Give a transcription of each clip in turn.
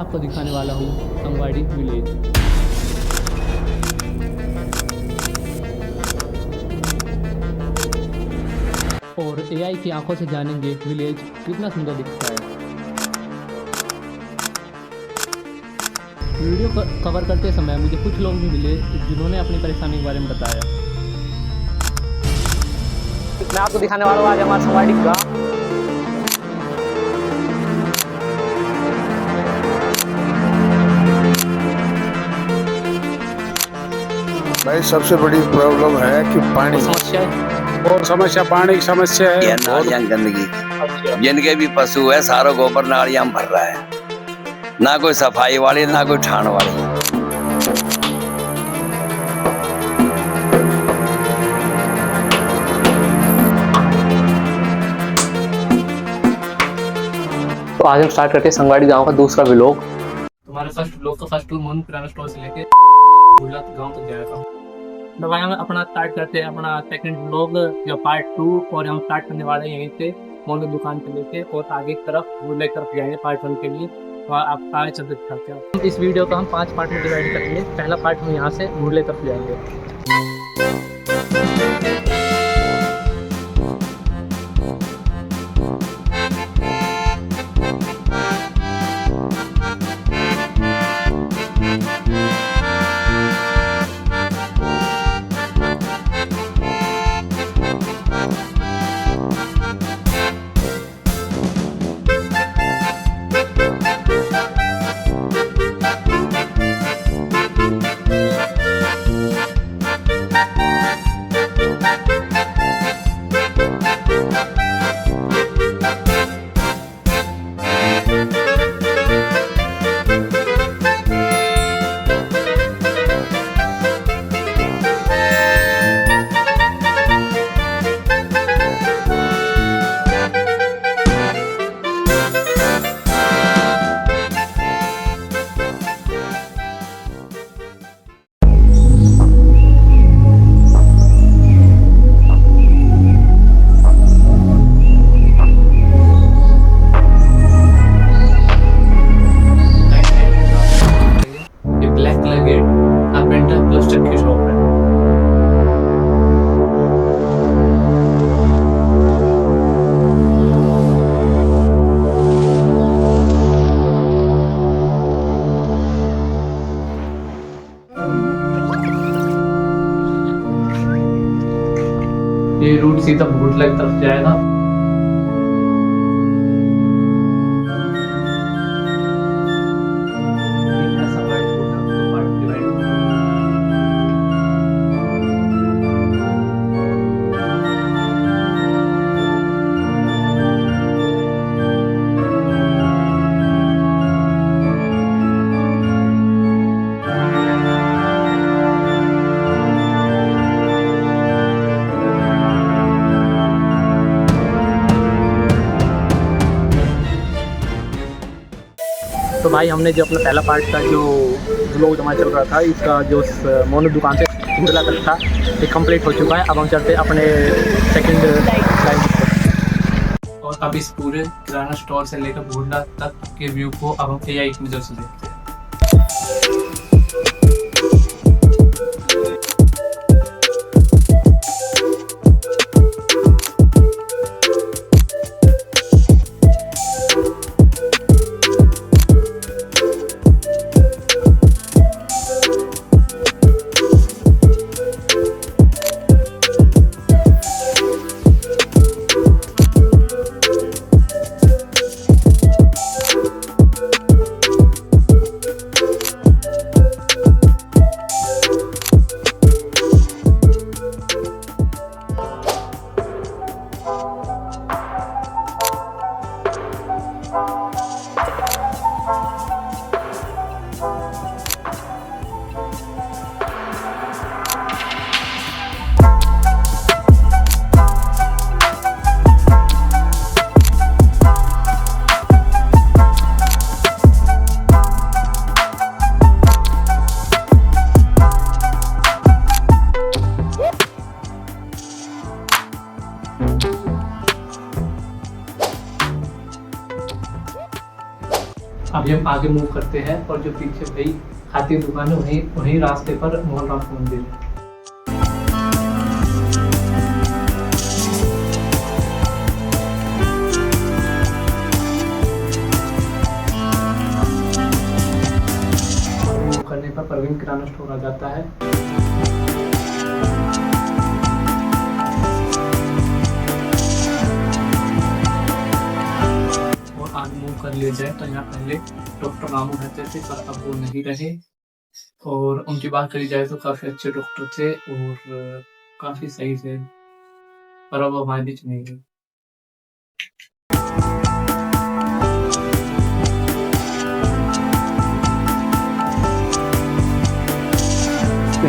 आपको दिखाने वाला हूँ संगवाड़ी विलेज। और एआई की आंखों से जानेंगे विलेज कितना सुंदर दिखता है। वीडियो कवर करते समय मुझे कुछ लोग भी मिले जिन्होंने अपनी परेशानी के बारे में बताया। मैं आपको दिखाने वाला हूँ आज हमारा संगवाड़ी गाँव। भाई सबसे बड़ी प्रॉब्लम है कि पानी समस्या पानी की समस्या है। नालियां गंदगी, जिनके भी पशु है सारा गोबर नालियां में भर रहा है, ना कोई सफाई वाली ना कोई ठाण वाली। तो आज हम स्टार्ट करते हैं संगवाड़ी गांव का दूसरा व्लॉग। हमारे फर्स्ट ब्लॉग का फर्स्ट मोनू किराना स्टोर से लेके गाँव तक गया था। तो भाई हम अपना स्टार्ट करते हैं अपना सेकंड ब्लॉग या पार्ट 2। और हम स्टार्ट करने वाले हैं यहीं से मोनू दुकान से लेके और आगे की तरफ बुले की तरफ जाएंगे पार्ट 1 के लिए। तो आप आगे चलते दिखाते हैं। इस वीडियो को हम 5 पार्ट में डिवाइड करेंगे। पहला पार्ट हम यहाँ से बुले तरफ जाएंगे। ये रूट सीधा भूतला की तरफ जाएगा। तो भाई हमने जो अपना पहला पार्ट का जो व्लॉग हमारा चल रहा था, इसका जो मोनू दुकान से बुला तक था ये कंप्लीट हो चुका है। अब हम चलते अपने सेकंड लाइन पर। और अब इस पूरे किराना स्टोर से लेकर बुला तक के व्यू को अब हम एआई की नज़र से देखते हैं। आगे मूव करते हैं और जो पीछे वही खाती दुकान है वही रास्ते पर मोहनराम मंदिर है। करने पर परवीन किराना स्टोर आ जाता है। और आगे मूव कर लिया जाए तो यहाँ पहले डॉक्टर रामू रहते थे पर अब वो नहीं रहे, और उनकी बात करी जाए तो काफी अच्छे डॉक्टर थे और काफी सही थे, पर अब हमारे बीच नहीं है।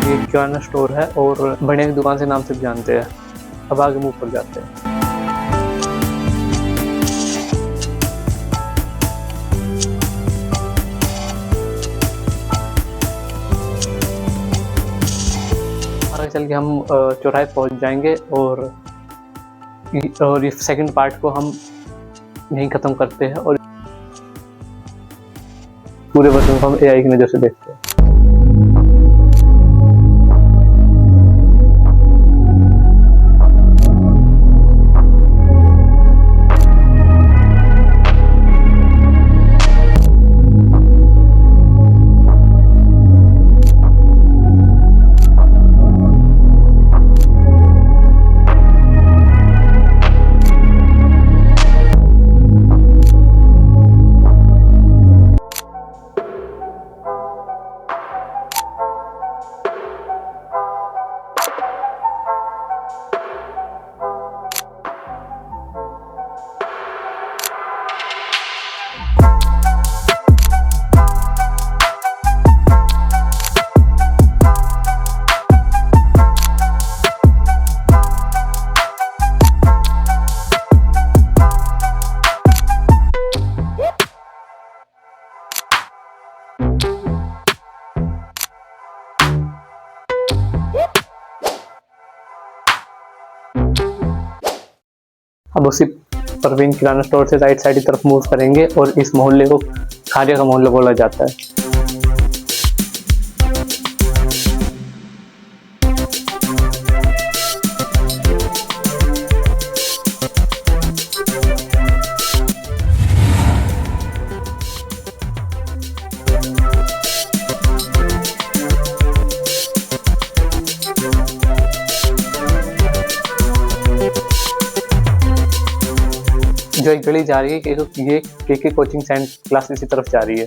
ये किराना स्टोर है और बड़े की दुकान से नाम से जानते हैं। अब आगे मूव कर जाते हैं। आगे चल के हम चौराहे पहुंच जाएंगे और ये सेकंड पार्ट को हम यहीं ख़त्म करते हैं और पूरे वर्जन को हम AI की नज़र से देखते हैं। अब उसी परवीन किराना स्टोर से राइट साइड की तरफ मूव करेंगे और इस मोहल्ले को खारिया का मोहल्ला बोला जाता है। जो एक गली जा रही है ये के कोचिंग सेंटर क्लास इसी तरफ जा रही है।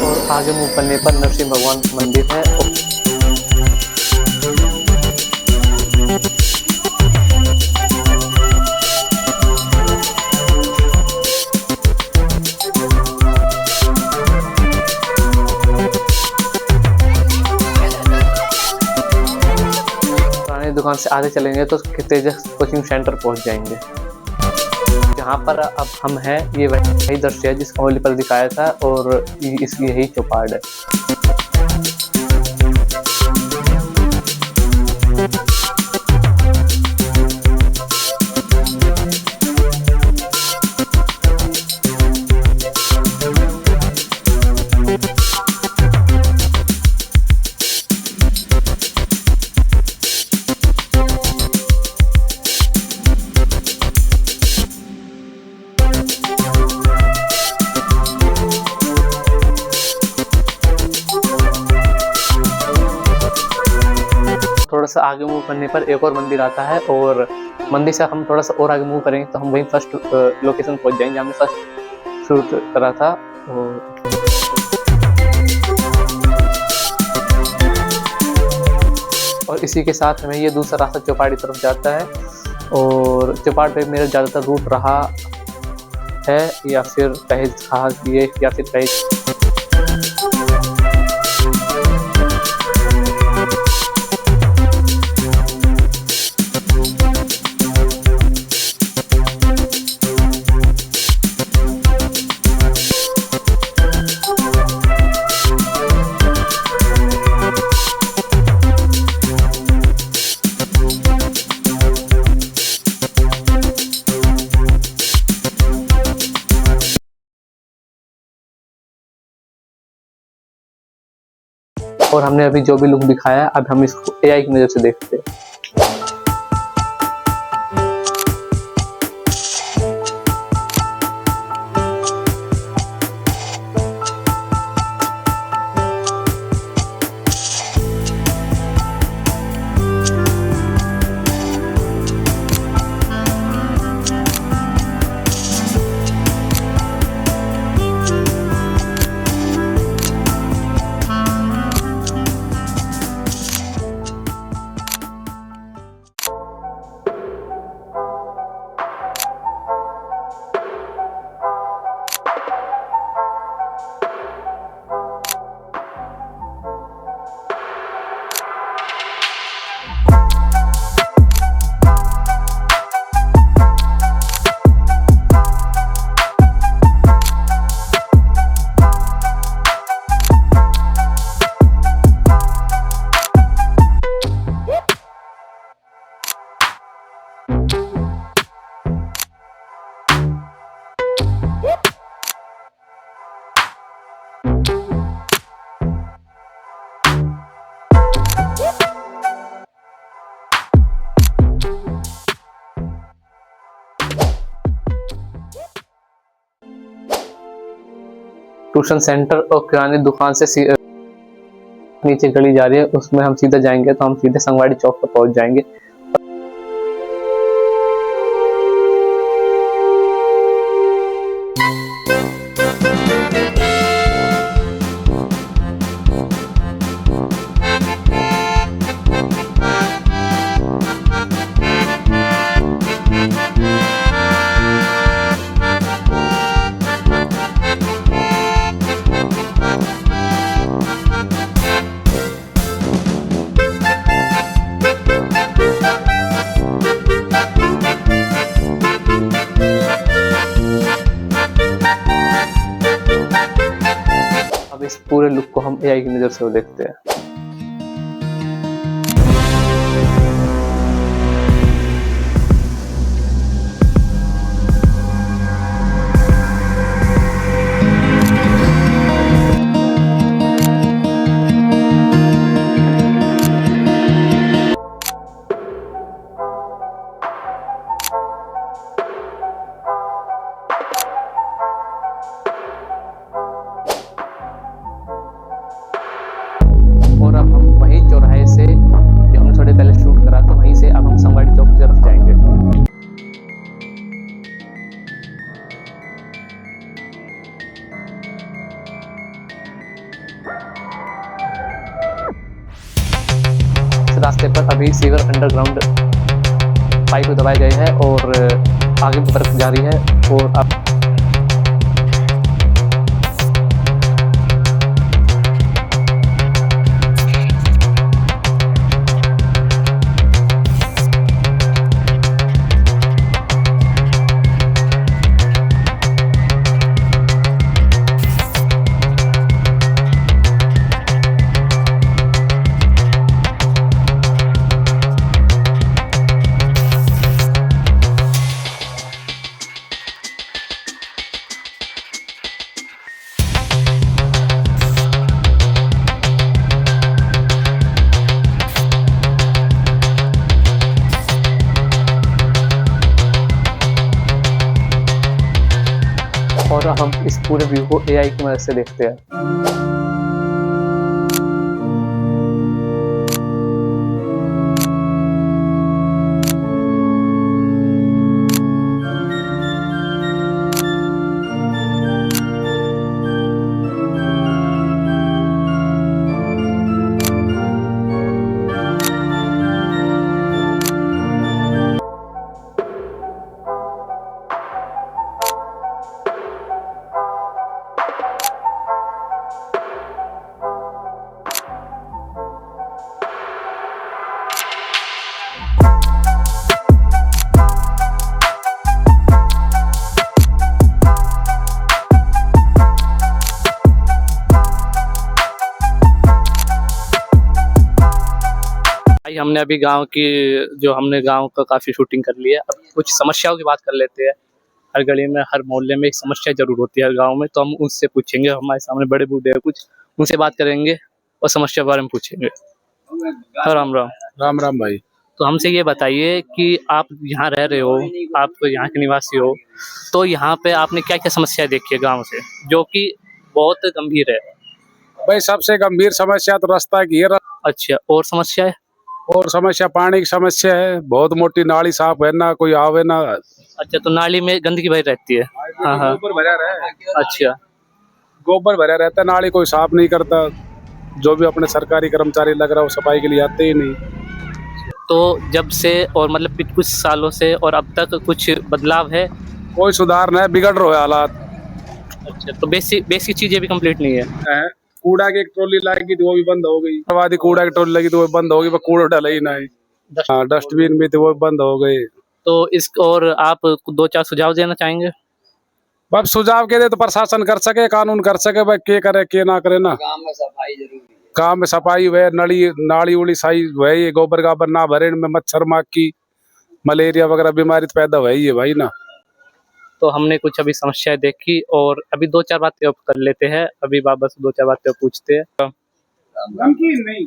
और आगे मुंह करने पर नरसिंह भगवान मंदिर है। दुकान से आगे चलेंगे तो तेजस कोचिंग सेंटर पहुंच जाएंगे। जहाँ पर अब हम हैं ये वही दृश्य है जिसका होली पर दिखाया था और इसकी यही चौपाट है। थोड़ा सा आगे मूव करने पर एक और मंदिर आता है और मंदिर से हम थोड़ा सा और आगे मूव करेंगे तो हम वहीं फर्स्ट लोकेशन पहुंच जाएंगे जहाँ हमने फर्स्ट शूट करा था। और इसी के साथ हमें ये दूसरा रास्ता चौपाटी तरफ जाता है और चौपाट पे मेरा ज़्यादातर रूट रहा है या फिर या फिर कहेज। और हमने अभी जो भी लुक दिखाया अब हम इसको एआई की नज़र से देखते हैं। ट्यूशन सेंटर और किराने दुकान से नीचे गली जा रही है, उसमें हम सीधा जाएंगे तो हम सीधे संगवाड़ी चौक पर पहुंच जाएंगे। अब इस पूरे लुक को हम एआई की नज़र से देखते हैं। और अब हम वही चौराहे से जो हमने थोड़े पहले शूट करा था वहीं से अब हम संगवाड़ी चौक की तरफ जाएंगे। इस रास्ते पर अभी सीवर अंडरग्राउंड पाइप दबाए गए हैं और आगे की तरफ जा रही है। और अब हम इस पूरे व्यू को एआई की मदद से देखते हैं। हमने अभी गांव की हमने गांव का काफ़ी शूटिंग कर लिया। अब कुछ समस्याओं की बात कर लेते हैं। हर गली में हर मोहल्ले में एक समस्या जरूर होती है हर गांव में, तो हम उनसे पूछेंगे। हमारे सामने बड़े बूढ़े हैं कुछ, उनसे बात करेंगे और समस्या के बारे में पूछेंगे। राम राम। राम राम भाई। तो हमसे ये बताइए कि आप यहाँ रह रहे हो, आप यहाँ के निवासी हो, तो यहाँ पे आपने क्या क्या समस्याएं देखी है गांव से जो कि बहुत गंभीर है? भाई सबसे गंभीर समस्या तो रास्ता की है। अच्छा, और समस्या है? और समस्या पानी की समस्या है, बहुत मोटी नाली साफ है ना, कोई आवे ना। अच्छा, तो नाली में गंदगी भरी रहती है? हाँ हाँ। गोबर भरा रहे। अच्छा, गोबर भरा रहता है, नाली कोई साफ नहीं करता। जो भी अपने सरकारी कर्मचारी लग रहा है वो सफाई के लिए आते ही नहीं। तो जब से और मतलब कुछ सालों से और अब तक कुछ बदलाव है? कोई सुधार नहीं, बिगड़ रहे हैं हालात। अच्छा, तो बेसिक चीजें भी कंप्लीट नहीं है? कूड़ा की एक ट्रॉली लगी थी वो भी बंद हो गई। आबादी कूड़ा की ट्रॉली लगी तो वो बंद हो गई, वो कूड़ा डाला ही नहीं। हाँ, डस्टबिन भी थे वो बंद हो गए। तो इस और आप 2-4 सुझाव देना चाहेंगे? अब सुझाव के दे तो प्रशासन कर सके, कानून कर सके, भाई के करे के ना करे ना। काम में सफाई जरूरी है। काम में सफाई हुए, नाली उड़ी सही हुए, ये गोबर गाबर ना भरे, इनमें मच्छर माखी मलेरिया वगैरह बीमारी तो पैदा हुई है भाई ना। तो हमने कुछ अभी समस्याएं देखी और अभी 2-4 बातें और कर लेते हैं। अभी बाबा से 2-4 बातें और पूछते हैं। नहीं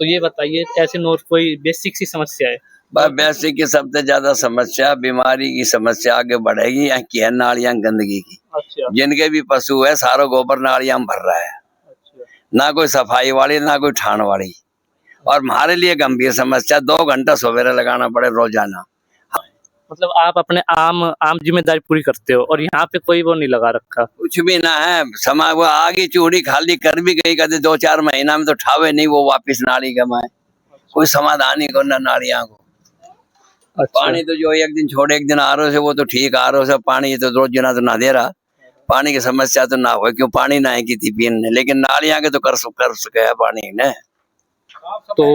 तो ये बताइए ऐसे नोट कोई बेसिक सी समस्या है? बस बेसिक की सबसे ज्यादा समस्या बीमारी की समस्या आगे बढ़ेगी यहाँ की है, नालियां गंदगी की। अच्छा जिनके भी पशु है सारा गोबर नालियां में भर रहा है, अच्छा। ना कोई सफाई वाली ना कोई ठाण वाली। और हमारे लिए गंभीर समस्या 2 घंटा सवेरे लगाना पड़े रोजाना। मतलब आप अपने आम जिम्मेदारी पूरी करते हो और यहाँ पे कोई वो नहीं लगा रखा? कुछ भी ना है, समा वो आगे चूड़ी खाली कर भी गई, कहते 2-4 महीना में तो ठावे नहीं वो वापिस नाली कमाए। कोई समाधान ही करना नालियां को। अच्छा। पानी तो जो एक दिन छोड़े एक दिन आरो से वो तो ठीक, आरो से पानी तो रोज जना तो ना दे रहा। पानी की समस्या तो ना हो, क्यों पानी ना है की थी पीने, लेकिन नालियां के तो कर सके है पानी ने। तो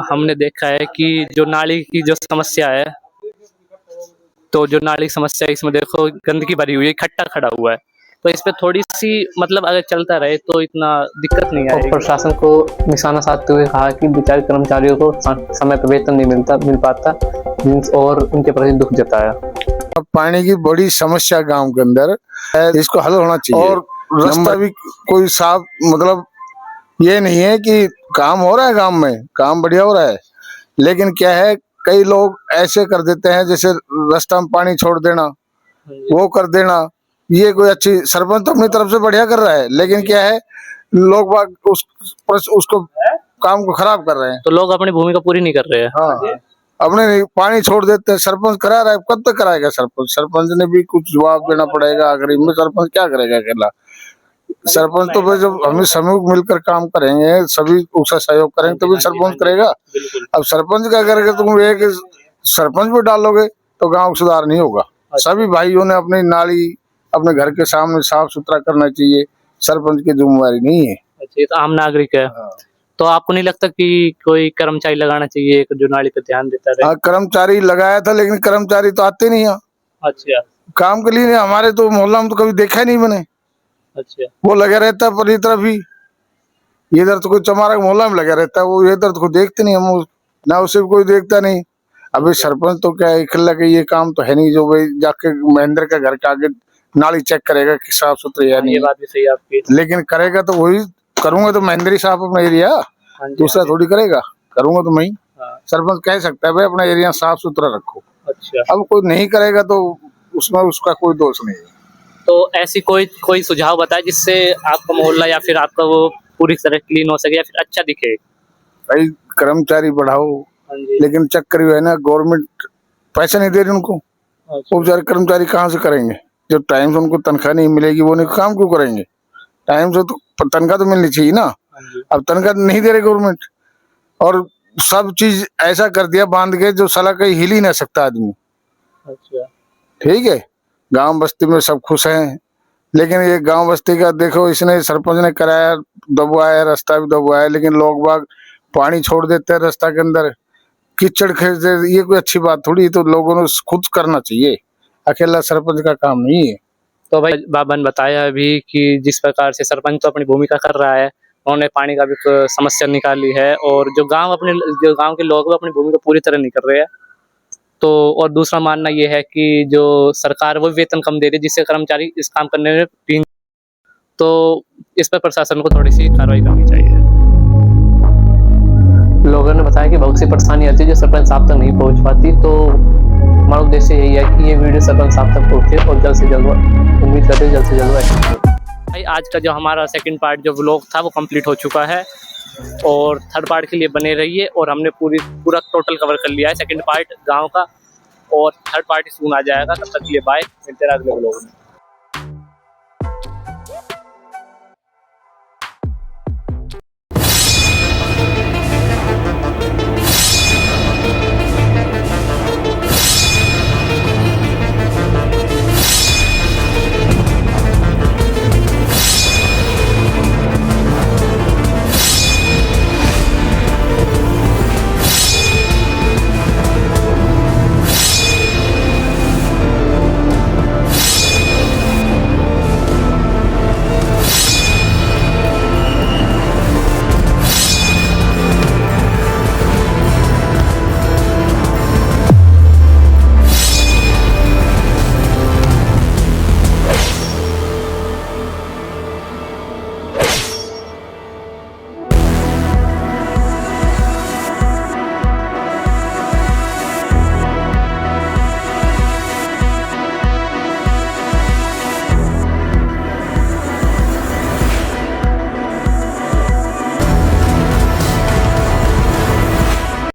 हमने देखा है कि जो नाली की जो समस्या है, तो जो नाली की समस्या है इसमें देखो गंदगी भरी हुई है, इकट्ठा खड़ा हुआ है। तो इस पे थोड़ी सी मतलब अगर चलता रहे तो इतना दिक्कत नहीं और आएगी। प्रशासन को निशाना साधते हुए कहा कि बेचारे कर्मचारियों को समय पर वेतन नहीं मिल पाता और उनके प्रति दुख जताया। अब पानी की बड़ी समस्या गांव के अंदर है, इसको हल होना चाहिए। और रास्ता भी कोई साफ, मतलब ये नहीं है कि काम हो रहा है गांव में, काम बढ़िया हो रहा है, लेकिन क्या है कई लोग ऐसे कर देते हैं जैसे रास्ता में पानी छोड़ देना, वो कर देना। ये कोई अच्छी, सरपंच तो अपनी तरफ से बढ़िया कर रहा है, लेकिन क्या है लोग बाग उसको काम को खराब कर रहे हैं। तो लोग अपनी भूमिका पूरी नहीं कर रहे हैं। हाँ, अपने पानी छोड़ देते हैं। सरपंच करा रहा है, कब तक कराएगा सरपंच? सरपंच ने भी कुछ जवाब देना पड़ेगा। गरीब में सरपंच क्या करेगा अकेला? सरपंच तो जब हम समूह मिलकर काम करेंगे, सभी उसका सहयोग करेंगे तो भी सरपंच करेगा। अब सरपंच क्या करेगा? तुम एक सरपंच भी डालोगे तो गांव सुधार नहीं होगा। सभी भाइयों ने अपनी नाली अपने घर के सामने साफ सुथरा करना चाहिए, सरपंच की जिम्मेवारी नहीं है। अच्छा, ये तो आम नागरिक है। तो आपको नहीं लगता कि कोई कर्मचारी लगाना चाहिए जो नाली पे ध्यान देता रहे? हाँ, कर्मचारी लगाया था, लेकिन कर्मचारी तो आते नहीं यहाँ अच्छा काम के लिए। नहीं, हमारे तो मोहल्ला में तो कभी देखा ही नहीं मैंने। अच्छा। वो लगा रहता है पर तरफ ही, इधर तो कोई चमारा मोहल्ला में लगा रहता है, वो इधर तो कोई देखते नहीं, हम ना उसे भी कोई देखता नहीं। अभी सरपंच तो क्या इकल्ला का ये काम तो है नहीं जो भाई जाके महेंद्र के घर के आगे नाली चेक करेगा कि साफ सुथरी है नहीं। ये बात भी सही है आपकी। लेकिन करेगा तो वही, करूंगा तो महेंद्र ही साफ अपना एरिया, दूसरा थोड़ी करेगा। करूंगा तो मैं ही। सरपंच कह सकता है भाई अपना एरिया साफ सुथरा रखो। अच्छा। अब कोई नहीं करेगा तो उसमें उसका कोई दोष नहीं है। तो ऐसी कोई सुझाव बताए जिससे आपका मोहल्ला या फिर आपका वो पूरी तरह क्लीन हो सके या फिर अच्छा दिखे? भाई कर्मचारी बढ़ाओ, लेकिन चक्कर ये है ना, गवर्नमेंट पैसा नहीं दे रही उनको। वो बेचारे कर्मचारी कहाँ से करेंगे? जब टाइम से उनको तनख्वाह नहीं मिलेगी वो नहीं काम क्यों करेंगे? टाइम से तो तनख्वाह तो मिलनी चाहिए ना। अब तनख्वाह नहीं दे रही गवर्नमेंट, और सब चीज ऐसा कर दिया बांध के जो साला कहीं हिल ही ना सकता आदमी। अच्छा। ठीक है, गांव बस्ती में सब खुश हैं, लेकिन ये गांव बस्ती का देखो, इसने सरपंच ने कराया, दबवाया, रास्ता भी दबवाया, लेकिन लोग बाग पानी छोड़ देते हैं रास्ता के अंदर, कीचड़ खेलते। ये कोई अच्छी बात थोड़ी, तो लोगों ने खुद करना चाहिए, अकेला सरपंच का काम नहीं है। तो भाई बाबा ने बताया अभी कि जिस प्रकार से सरपंच तो अपनी भूमिका कर रहा है, उन्होंने पानी का भी समस्या निकाली है, और जो गांव के लोग अपनी भूमिका पूरी तरह नहीं कर रहे हैं। तो और दूसरा मानना ये है कि जो सरकार वो वेतन कम दे रही है जिससे कर्मचारी इस काम करने में तो इस पर प्रशासन को थोड़ी सी कार्रवाई करनी चाहिए। लोगों ने बताया कि बहुत सी परेशानी आती है जो सरपंच साहब तक नहीं पहुंच पाती, तो हमारा उद्देश्य यही है कि ये वीडियो सरपंच साहब तक पहुंचे और जल्द से जल्द, उम्मीद करते हैं जल्द से जल्द एक्शन हो। भाई आज का जो हमारा सेकंड पार्ट जो व्लॉग था वो कंप्लीट हो चुका है और थर्ड पार्ट के लिए बने रहिए। और हमने पूरा टोटल कवर कर लिया है सेकंड पार्ट गांव का, और थर्ड पार्ट सून आ जाएगा। तब तक के लिए बाय, मिलते हैं अगले व्लॉग में।